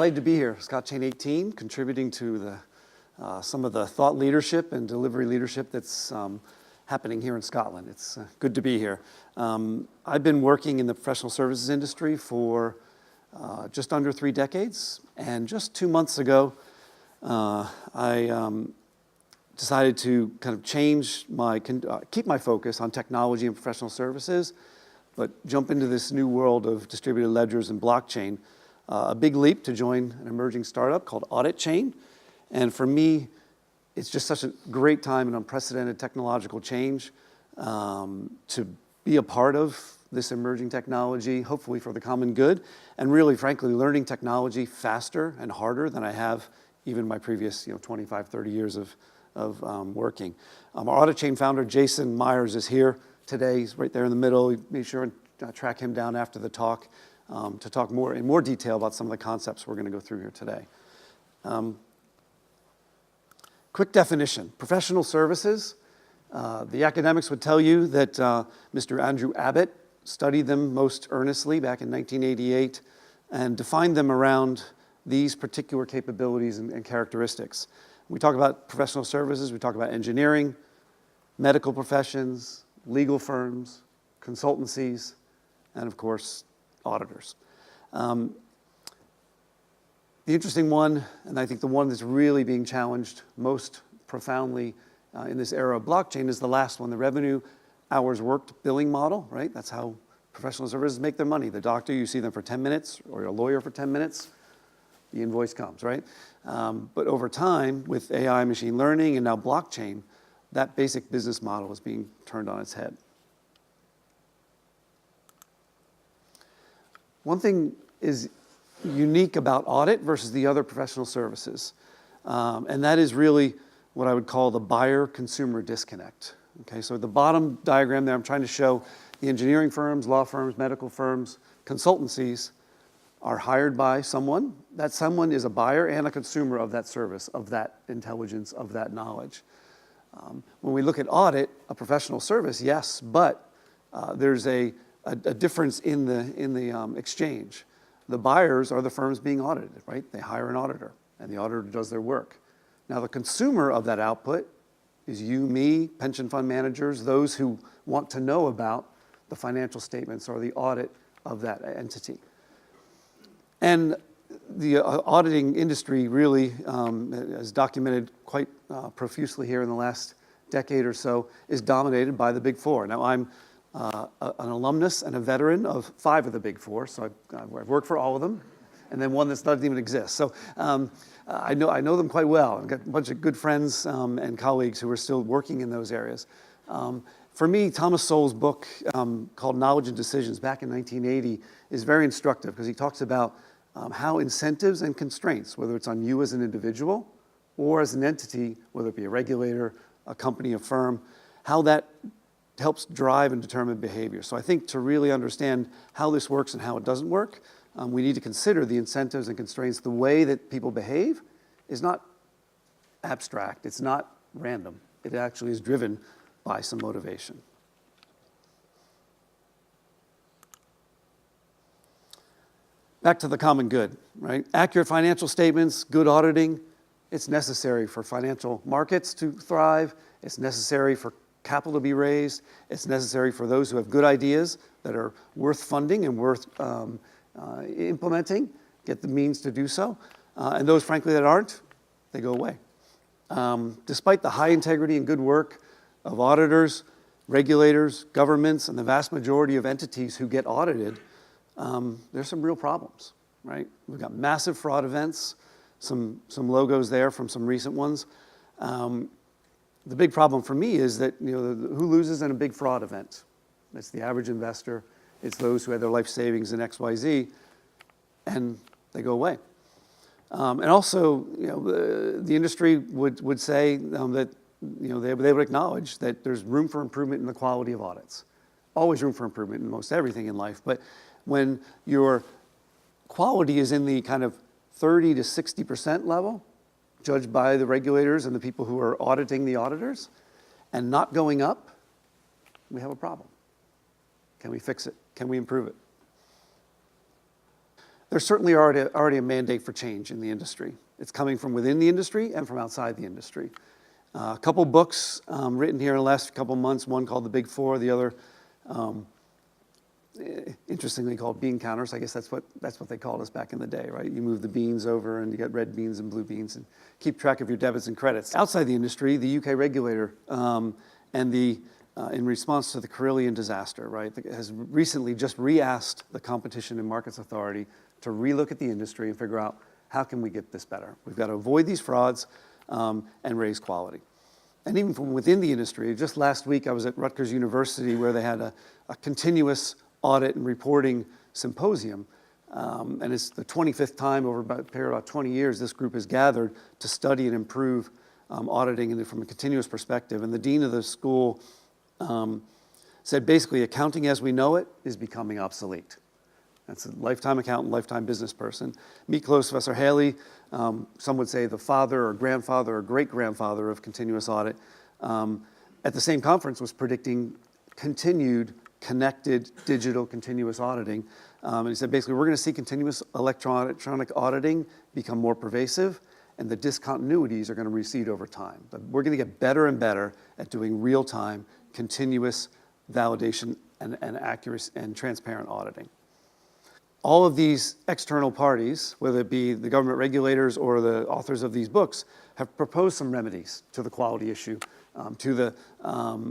delighted to be here. Scott Chain 18, contributing to some of the thought leadership and delivery leadership that's happening here in Scotland. It's good to be here. I've been working in the professional services industry for just under 3 decades, and just 2 months ago, I decided to kind of change keep my focus on technology and professional services, but jump into this new world of distributed ledgers and blockchain. A big leap to join an emerging startup called Auditchain. And for me, it's just such a great time and unprecedented technological change to be a part of this emerging technology, hopefully for the common good, and really, frankly, learning technology faster and harder than I have even my previous 25, 30 years of working. Our Auditchain founder, Jason Myers, is here today. He's right there in the middle. We made sure and track him down after the talk to talk in more detail about some of the concepts we're going to go through here today. Quick definition, professional services. The academics would tell you that Mr. Andrew Abbott studied them most earnestly back in 1988 and defined them around these particular capabilities and characteristics. We talk about professional services, we talk about engineering, medical professions, legal firms, consultancies, and of course, auditors. The interesting one, and I think the one that's really being challenged most profoundly in this era of blockchain, is the last one, the revenue hours worked billing model, right? That's how professional services make their money. The doctor, you see them for 10 minutes, or a lawyer for 10 minutes, the invoice comes, right? But over time, with AI, machine learning, and now blockchain, that basic business model is being turned on its head. One thing is unique about audit versus the other professional services, and that is really what I would call the buyer-consumer disconnect. Okay, so at the bottom diagram there, I'm trying to show the engineering firms, law firms, medical firms, consultancies are hired by someone. That someone is a buyer and a consumer of that service, of that intelligence, of that knowledge. When we look at audit, a professional service, yes, but there's a difference in the exchange. The buyers are the firms being audited, right? They hire an auditor, and the auditor does their work. Now, the consumer of that output is you, me, pension fund managers, those who want to know about the financial statements or the audit of that entity. And the auditing industry really has documented quite profusely here in the last decade or so, is dominated by the Big Four. Now, I'm an alumnus and a veteran of 5 of the Big Four, so I've worked for all of them, and then one that doesn't even exist. So I know them quite well. I've got a bunch of good friends and colleagues who are still working in those areas. For me, Thomas Sowell's book called Knowledge and Decisions back in 1980 is very instructive because he talks about how incentives and constraints, whether it's on you as an individual or as an entity, whether it be a regulator, a company, a firm, how that helps drive and determine behavior. So I think to really understand how this works and how it doesn't work, we need to consider the incentives and constraints. The way that people behave is not abstract, it's not random. It actually is driven by some motivation. Back to the common good, right? Accurate financial statements, good auditing, it's necessary for financial markets to thrive, it's necessary for capital to be raised, it's necessary for those who have good ideas that are worth funding and worth implementing, get the means to do so, and those, frankly, that aren't, they go away. Despite the high integrity and good work of auditors, regulators, governments, and the vast majority of entities who get audited, there's some real problems, right? We've got massive fraud events, some logos there from some recent ones. The big problem for me is that who loses in a big fraud event? It's the average investor. It's those who had their life savings in XYZ, and they go away. And also, the industry would say that they would acknowledge that there's room for improvement in the quality of audits. Always room for improvement in most everything in life, but when your quality is in the kind of 30 to 60% level, judged by the regulators and the people who are auditing the auditors, and not going up, we have a problem. Can we fix it? Can we improve it? There's certainly already a mandate for change in the industry. It's coming from within the industry and from outside the industry. A couple books written here in the last couple months, one called The Big Four, the other, interestingly called Bean Counters. I guess that's what they called us back in the day, right? You move the beans over and you get red beans and blue beans and keep track of your debits and credits. Outside the industry, the UK regulator and in response to the Carillion disaster, right, has recently just re-asked the Competition and Markets Authority to relook at the industry and figure out how can we get this better. We've got to avoid these frauds and raise quality. And even from within the industry, just last week I was at Rutgers University where they had a continuous audit and reporting symposium. And it's the 25th time over a period of about 20 years this group has gathered to study and improve auditing and from a continuous perspective. And the dean of the school said basically accounting as we know it is becoming obsolete. That's a lifetime accountant, lifetime business person. Meet close Professor Haley, some would say the father or grandfather or great-grandfather of continuous audit, at the same conference was predicting continued, connected, digital continuous auditing. And he said basically we're going to see continuous electronic auditing become more pervasive, and the discontinuities are going to recede over time. But we're going to get better and better at doing real-time, continuous validation and accuracy and transparent auditing. All of these external parties, whether it be the government regulators or the authors of these books, have proposed some remedies to the quality issue, to the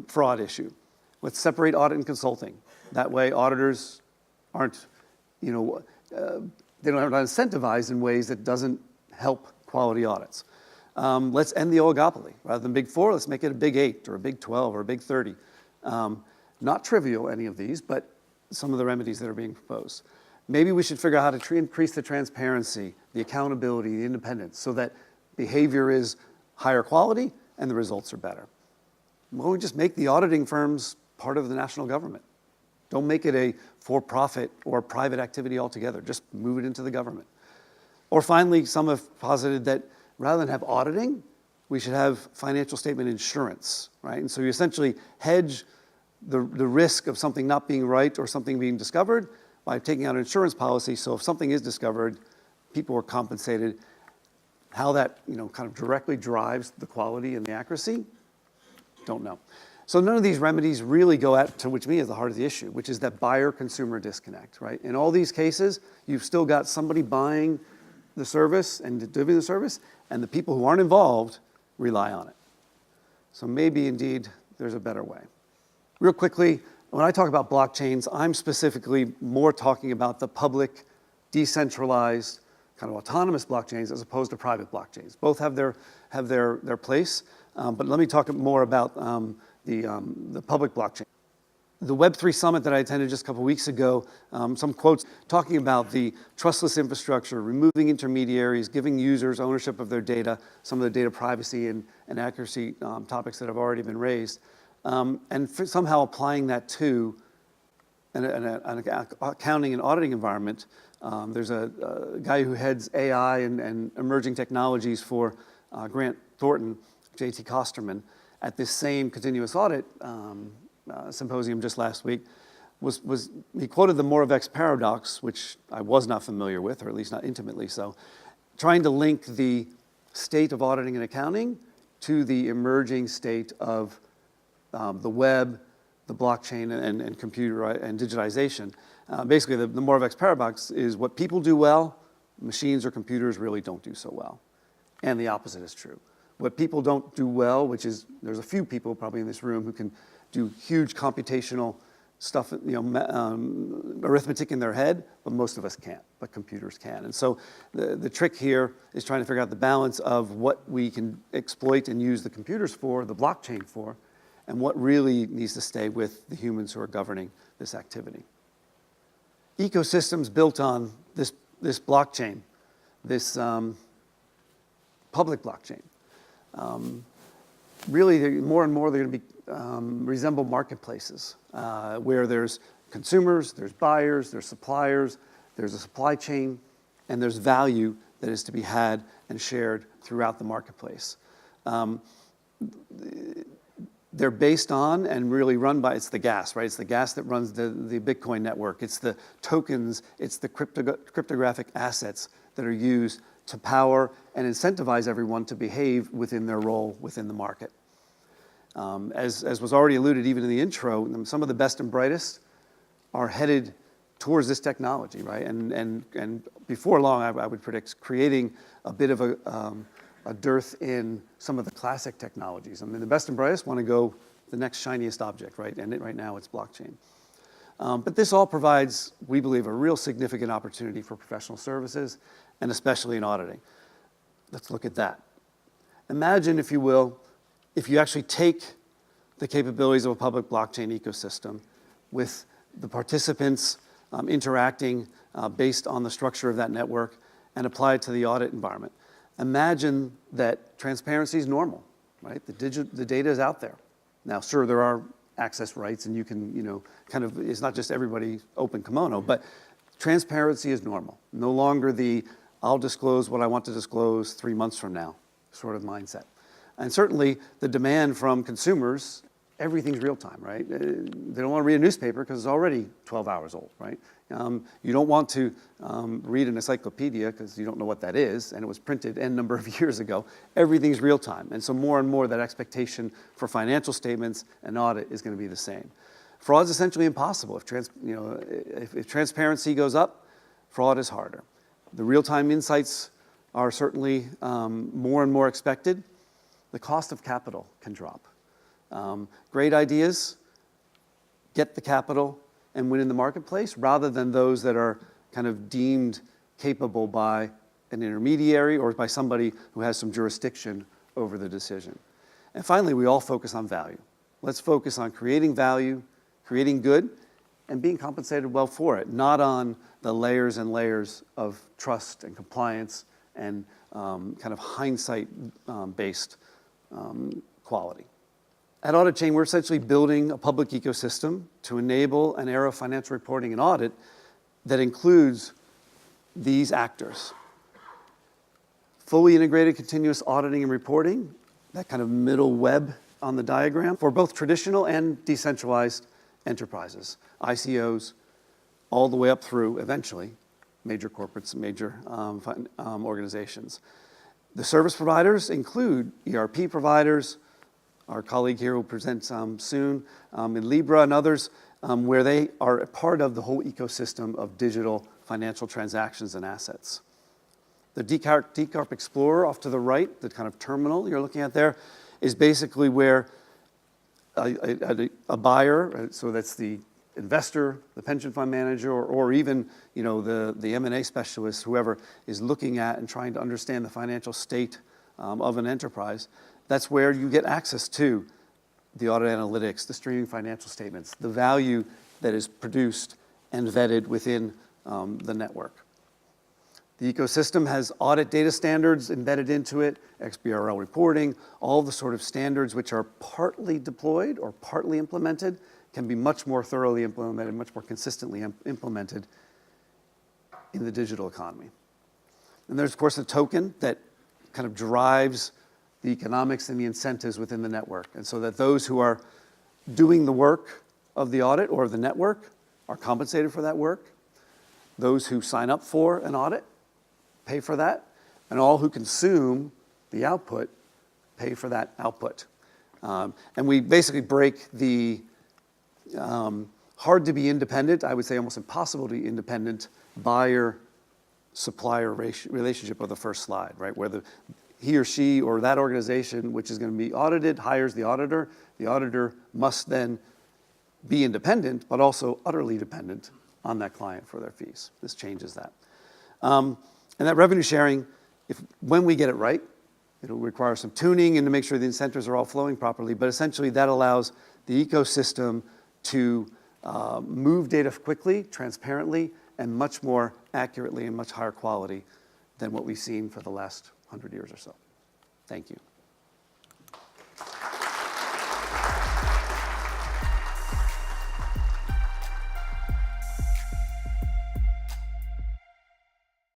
fraud issue. Let's separate audit and consulting. That way auditors aren't, they don't have to incentivize in ways that doesn't help quality audits. Let's end the oligopoly. Rather than Big Four, let's make it a Big 8 or a Big 12 or a Big 30. Not trivial, any of these, but some of the remedies that are being proposed. Maybe we should figure out how to increase the transparency, the accountability, the independence, so that behavior is higher quality and the results are better. Why don't we just make the auditing firms part of the national government? Don't make it a for-profit or private activity altogether. Just move it into the government. Or finally, some have posited that rather than have auditing, we should have financial statement insurance, right? And so you essentially hedge the risk of something not being right or something being discovered by taking out an insurance policy, so if something is discovered, people are compensated. How that kind of directly drives the quality and the accuracy, don't know. So none of these remedies really go at to which to me is the heart of the issue, which is that buyer-consumer disconnect, right? In all these cases, you've still got somebody buying the service and delivering the service, and the people who aren't involved rely on it. So maybe indeed there's a better way. Real quickly, when I talk about blockchains, I'm specifically more talking about the public, decentralized, kind of autonomous blockchains as opposed to private blockchains. Both have their place, but let me talk more about the public blockchain. The Web3 summit that I attended just a couple weeks ago, some quotes talking about the trustless infrastructure, removing intermediaries, giving users ownership of their data, some of the data privacy and accuracy topics that have already been raised. And somehow applying that to an accounting and auditing environment. There's a guy who heads AI and emerging technologies for Grant Thornton, J.T. Kosterman, at this same continuous audit symposium just last week. He quoted the Moravec's paradox, which I was not familiar with, or at least not intimately so, trying to link the state of auditing and accounting to the emerging state of the web, the blockchain, and computer and digitization. Basically, the Moravec's paradox is what people do well, machines or computers really don't do so well. And the opposite is true. What people don't do well, which is, there's a few people probably in this room who can do huge computational stuff, arithmetic in their head, but most of us can't, but computers can. And so the trick here is trying to figure out the balance of what we can exploit and use the computers for, the blockchain for, and what really needs to stay with the humans who are governing this activity. Ecosystems built on this blockchain, this public blockchain, really more and more they're going to be resemble marketplaces where there's consumers, there's buyers, there's suppliers, there's a supply chain, and there's value that is to be had and shared throughout the marketplace. they're based on and really run by, it's the gas, right? It's the gas that runs the Bitcoin network. It's the tokens, it's the cryptographic assets that are used to power and incentivize everyone to behave within their role within the market. As was already alluded even in the intro, some of the best and brightest are headed towards this technology, right? And before long, I would predict creating a bit of a dearth in some of the classic technologies. I mean, the best and brightest want to go the next shiniest object, right? And right now it's blockchain. But this all provides, we believe, a real significant opportunity for professional services, and especially in auditing. Let's look at that. Imagine, if you will, if you actually take the capabilities of a public blockchain ecosystem with the participants interacting based on the structure of that network and apply it to the audit environment. Imagine that transparency is normal, right? The data is out there. Now, sure, there are access rights, and you can, kind of, it's not just everybody open kimono, but transparency is normal. No longer the, I'll disclose what I want to disclose 3 months from now sort of mindset. And certainly the demand from consumers, everything's real time, right? They don't want to read a newspaper because it's already 12 hours old, right? You don't want to read an encyclopedia because you don't know what that is, and it was printed N number of years ago. Everything's real time. And so more and more that expectation for financial statements and audit is going to be the same. Fraud is essentially impossible. If transparency goes up, fraud is harder. The real-time insights are certainly more and more expected. The cost of capital can drop. Great ideas get the capital and win in the marketplace rather than those that are kind of deemed capable by an intermediary or by somebody who has some jurisdiction over the decision. And finally, we all focus on value. Let's focus on creating value, creating good, and being compensated well for it, not on the layers and layers of trust and compliance and kind of hindsight-based quality. At Auditchain, we're essentially building a public ecosystem to enable an era of financial reporting and audit that includes these actors. Fully integrated continuous auditing and reporting, that kind of middle web on the diagram, for both traditional and decentralized enterprises, ICOs, all the way up through, eventually, major corporates, major organizations. The service providers include ERP providers, our colleague here will present soon, in Libra and others, where they are a part of the whole ecosystem of digital financial transactions and assets. The Decarp Explorer off to the right, the kind of terminal you're looking at there, is basically where a buyer, so that's the investor, the pension fund manager, or even the M&A specialist, whoever is looking at and trying to understand the financial state of an enterprise, that's where you get access to the audit analytics, the streaming financial statements, the value that is produced and vetted within the network. The ecosystem has audit data standards embedded into it, XBRL reporting, all the sort of standards which are partly deployed or partly implemented can be much more thoroughly implemented, much more consistently implemented in the digital economy. And there's, of course, a token that kind of drives the economics and the incentives within the network. And so that those who are doing the work of the audit or the network are compensated for that work. Those who sign up for an audit pay for that. And all who consume the output pay for that output. And we basically break the hard to be independent, I would say almost impossible to be independent, buyer-supplier relationship of the first slide, right? Where he or she or that organization which is going to be audited hires the auditor. The auditor must then be independent, but also utterly dependent on that client for their fees. This changes that. And that revenue sharing, when we get it right, it'll require some tuning and to make sure the incentives are all flowing properly, but essentially that allows the ecosystem to move data quickly, transparently, and much more accurately and much higher quality than what we've seen for the last 100 years or so. Thank you.